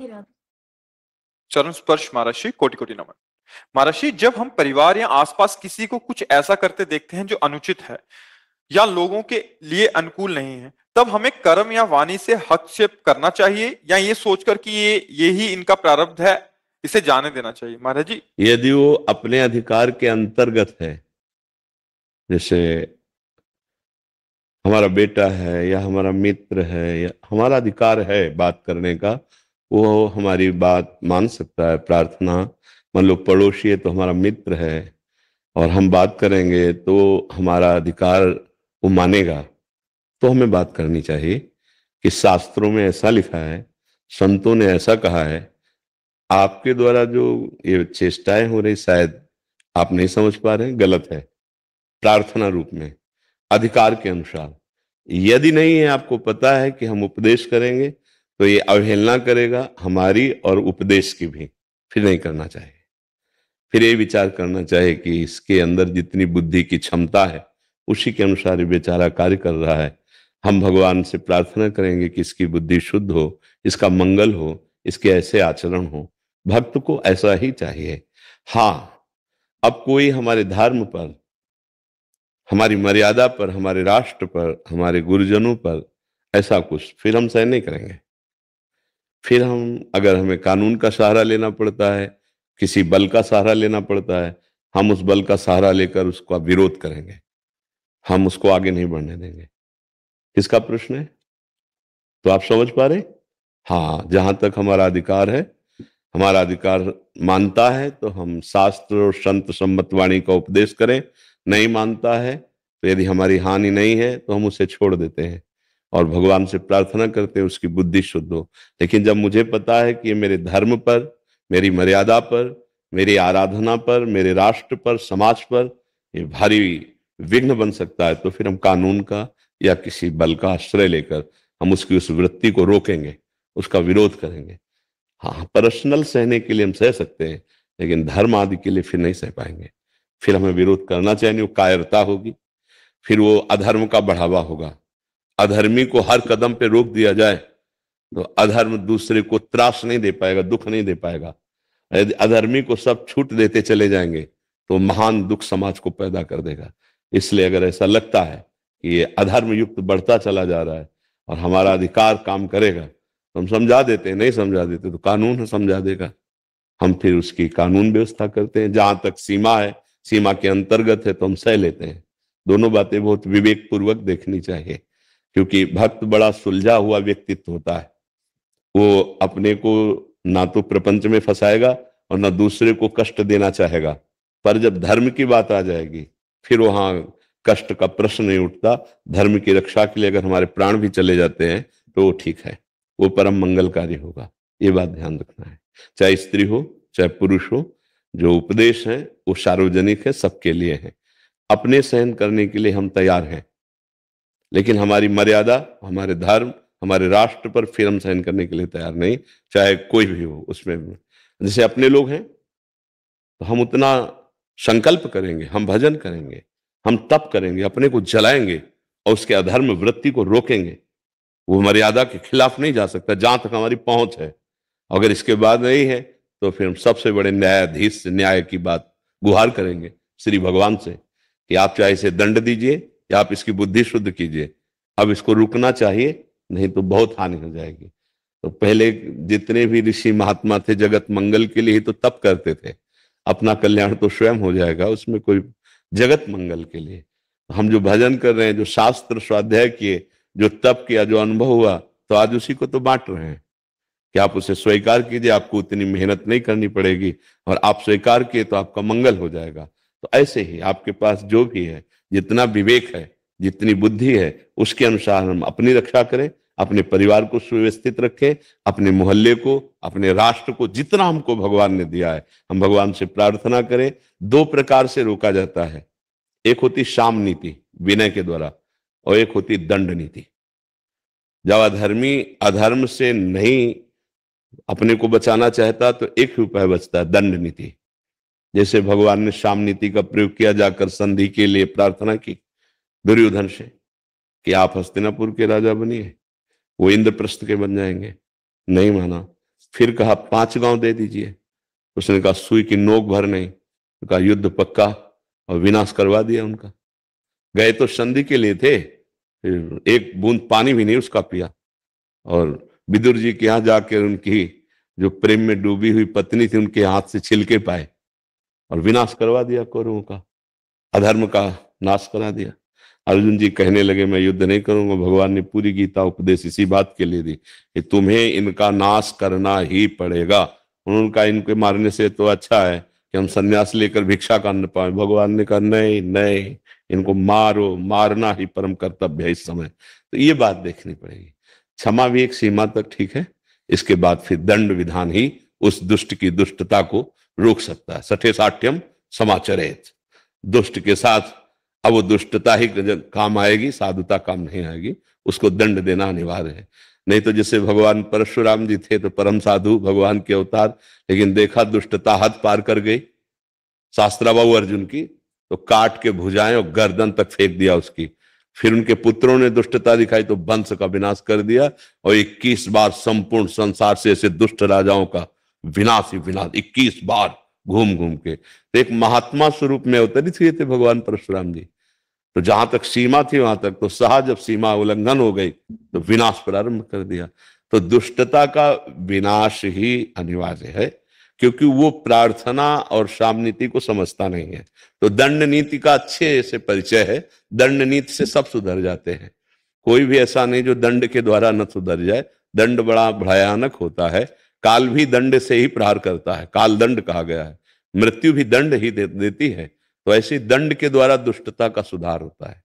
चरण स्पर्श महर्षि, कोटि कोटि नमन। महर्षि, जब हम परिवार या आसपास किसी को कुछ ऐसा करते देखते हैं जो अनुचित है या लोगों के लिए अनुकूल नहीं है, तब हमें कर्म या वाणी से हस्तक्षेप करना चाहिए या ये सोचकर कि ये ही इनका प्रारब्ध है, इसे जाने देना चाहिए? महाराज जी, यदि वो अपने अधिकार के अंतर्गत है, जैसे हमारा बेटा है या हमारा मित्र है या हमारा अधिकार है बात करने का, वो हमारी बात मान सकता है। प्रार्थना, मान लो पड़ोसी है तो हमारा मित्र है और हम बात करेंगे तो हमारा अधिकार वो मानेगा, तो हमें बात करनी चाहिए। कि शास्त्रों में ऐसा लिखा है, संतों ने ऐसा कहा है। आपके द्वारा जो ये चेष्टाएं हो रही, शायद आप नहीं समझ पा रहे हैं, गलत है। प्रार्थना रूप में अधिकार के अनुसार, यदि नहीं है, आपको पता है कि हम उपदेश करेंगे तो ये अवहेलना करेगा हमारी और उपदेश की भी, फिर नहीं करना चाहिए। फिर ये विचार करना चाहिए कि इसके अंदर जितनी बुद्धि की क्षमता है उसी के अनुसार ये बेचारा कार्य कर रहा है। हम भगवान से प्रार्थना करेंगे कि इसकी बुद्धि शुद्ध हो, इसका मंगल हो, इसके ऐसे आचरण हो। भक्त को ऐसा ही चाहिए। हाँ, अब कोई हमारे धर्म पर, हमारी मर्यादा पर, हमारे राष्ट्र पर, हमारे गुरुजनों पर ऐसा कुछ, फिर हम सहन नहीं करेंगे। फिर हम, अगर हमें कानून का सहारा लेना पड़ता है, किसी बल का सहारा लेना पड़ता है, हम उस बल का सहारा लेकर उसका विरोध करेंगे। हम उसको आगे नहीं बढ़ने देंगे। किसका प्रश्न है? तो आप समझ पा रहे? हाँ, जहां तक हमारा अधिकार है, हमारा अधिकार मानता है तो हम शास्त्र और संत सम्मत वाणी का उपदेश करें। नहीं मानता है तो यदि हमारी हानि नहीं है तो हम उसे छोड़ देते हैं और भगवान से प्रार्थना करते हैं उसकी बुद्धि शुद्ध हो। लेकिन जब मुझे पता है कि ये मेरे धर्म पर, मेरी मर्यादा पर, मेरी आराधना पर, मेरे राष्ट्र पर, समाज पर ये भारी विघ्न बन सकता है, तो फिर हम कानून का या किसी बल का आश्रय लेकर हम उसकी उस वृत्ति को रोकेंगे, उसका विरोध करेंगे। हाँ, पर्सनल सहने के लिए हम सह सकते हैं, लेकिन धर्म आदि के लिए फिर नहीं सह पाएंगे। फिर हमें विरोध करना चाहिए, वो कायरता होगी, फिर वो अधर्म का बढ़ावा होगा। अधर्मी को हर कदम पे रोक दिया जाए तो अधर्म दूसरे को त्रास नहीं दे पाएगा, दुख नहीं दे पाएगा। यदि अधर्मी को सब छूट देते चले जाएंगे तो महान दुख समाज को पैदा कर देगा। इसलिए अगर ऐसा लगता है कि ये अधर्म युक्त बढ़ता चला जा रहा है और हमारा अधिकार काम करेगा, तो हम समझा देते हैं। नहीं समझा देते तो कानून समझा देगा। हम फिर उसकी कानून व्यवस्था करते हैं। जहां तक सीमा है, सीमा के अंतर्गत है तो हम सह लेते हैं। दोनों बातें बहुत विवेक पूर्वक देखनी चाहिए, क्योंकि भक्त बड़ा सुलझा हुआ व्यक्तित्व होता है। वो अपने को ना तो प्रपंच में फंसाएगा और ना दूसरे को कष्ट देना चाहेगा। पर जब धर्म की बात आ जाएगी, फिर वहां कष्ट का प्रश्न नहीं उठता। धर्म की रक्षा के लिए अगर हमारे प्राण भी चले जाते हैं तो वो ठीक है, वो परम मंगलकारी होगा। ये बात ध्यान रखना है। चाहे स्त्री हो चाहे पुरुष हो, जो उपदेश है वो सार्वजनिक है, सबके लिए है। अपने सहन करने के लिए हम तैयार हैं, लेकिन हमारी मर्यादा, हमारे धर्म, हमारे राष्ट्र पर फिर हम सहन करने के लिए तैयार नहीं, चाहे कोई भी हो उसमें। जैसे अपने लोग हैं तो हम उतना संकल्प करेंगे, हम भजन करेंगे, हम तप करेंगे, अपने को जलाएंगे और उसके अधर्म वृत्ति को रोकेंगे। वो मर्यादा के खिलाफ नहीं जा सकता जहां तक हमारी पहुंच है। अगर इसके बाद नहीं है तो फिर हम सबसे बड़े न्यायाधीश से न्याय की बात गुहार करेंगे श्री भगवान से कि आप चाहे इसे दंड दीजिए या आप इसकी बुद्धि शुद्ध कीजिए। अब इसको रुकना चाहिए, नहीं तो बहुत हानि हो जाएगी। तो पहले जितने भी ऋषि महात्मा थे जगत मंगल के लिए ही तो तप करते थे। अपना कल्याण तो स्वयं हो जाएगा, उसमें कोई, जगत मंगल के लिए। हम जो भजन कर रहे हैं, जो शास्त्र स्वाध्याय किए, जो तप किया, जो अनुभव हुआ, तो आज उसी को तो बांट रहे हैं कि आप उसे स्वीकार कीजिए, आपको उतनी मेहनत नहीं करनी पड़ेगी और आप स्वीकार किए तो आपका मंगल हो जाएगा। तो ऐसे ही आपके पास जो भी है, जितना विवेक है, जितनी बुद्धि है, उसके अनुसार हम अपनी रक्षा करें, अपने परिवार को सुव्यवस्थित रखें, अपने मोहल्ले को, अपने राष्ट्र को, जितना हमको भगवान ने दिया है हम भगवान से प्रार्थना करें। दो प्रकार से रोका जाता है, एक होती साम नीति विनय के द्वारा, और एक होती दंड नीति। जब अधर्मी अधर्म से नहीं अपने को बचाना चाहता तो एक ही उपाय बचता है, दंड नीति। जैसे भगवान ने साम नीति का प्रयोग किया, जाकर संधि के लिए प्रार्थना की दुर्योधन से कि आप हस्तिनापुर के राजा बनिए, वो इंद्रप्रस्थ के बन जाएंगे। नहीं माना फिर कहा 5 गांव दे दीजिए। उसने कहा सुई की नोक भर नहीं। तो कहा युद्ध पक्का, और विनाश करवा दिया उनका। गए तो संधि के लिए थे, फिर एक बूंद पानी भी नहीं उसका पिया। और विदुर जी के यहाँ जाकर उनकी जो प्रेम में डूबी हुई पत्नी थी उनके हाथ से छिलके पाए और विनाश करवा दिया कौरवों का, अधर्म का नाश करा दिया। अर्जुन जी कहने लगे मैं युद्ध नहीं करूंगा। भगवान ने पूरी गीता उपदेश इसी बात के लिए दी कि तुम्हें इनका नाश करना ही पड़ेगा। उनका इनके मारने से तो अच्छा है कि हम सन्यास लेकर भिक्षा करने पाए। भगवान ने कहा नहीं नहीं, इनको मारो, मारना ही परम कर्तव्य है इस समय। तो ये बात देखनी पड़ेगी। क्षमा भी एक सीमा तक ठीक है, इसके बाद फिर दंड विधान ही उस दुष्ट की दुष्टता को रोक सकता है। सठे साठ्यम समाचरेत, दुष्ट के साथ अब वो दुष्टता ही काम आएगी, साधुता काम नहीं आएगी। उसको दंड देना अनिवार्य है। नहीं तो जैसे भगवान परशुराम जी थे तो परम साधु भगवान के अवतार, लेकिन देखा दुष्टता हद पार कर गई शास्त्राबाहु अर्जुन की, तो काट के भुजाएं और गर्दन तक फेंक दिया उसकी। फिर उनके पुत्रों ने दुष्टता दिखाई तो वंश का विनाश कर दिया, और 21 बार संपूर्ण संसार से ऐसे दुष्ट राजाओं का विनाश ही विनाश, 21 बार घूम घूम के। तो एक महात्मा स्वरूप में अवतरित हुए थे भगवान परशुराम जी। तो जहां तक सीमा थी वहां तक तो सहा, जब सीमा उल्लंघन हो गई तो विनाश प्रारंभ कर दिया। तो दुष्टता का विनाश ही अनिवार्य है, क्योंकि वो प्रार्थना और सामनीति को समझता नहीं है। तो दंड नीति का अच्छे से परिचय है। दंड नीति से सब सुधर जाते हैं। कोई भी ऐसा नहीं जो दंड के द्वारा न सुधर जाए। दंड बड़ा भयानक होता है। काल भी दंड से ही प्रहार करता है, काल दंड कहा गया है। मृत्यु भी दंड ही देती है। तो ऐसे दंड के द्वारा दुष्टता का सुधार होता है।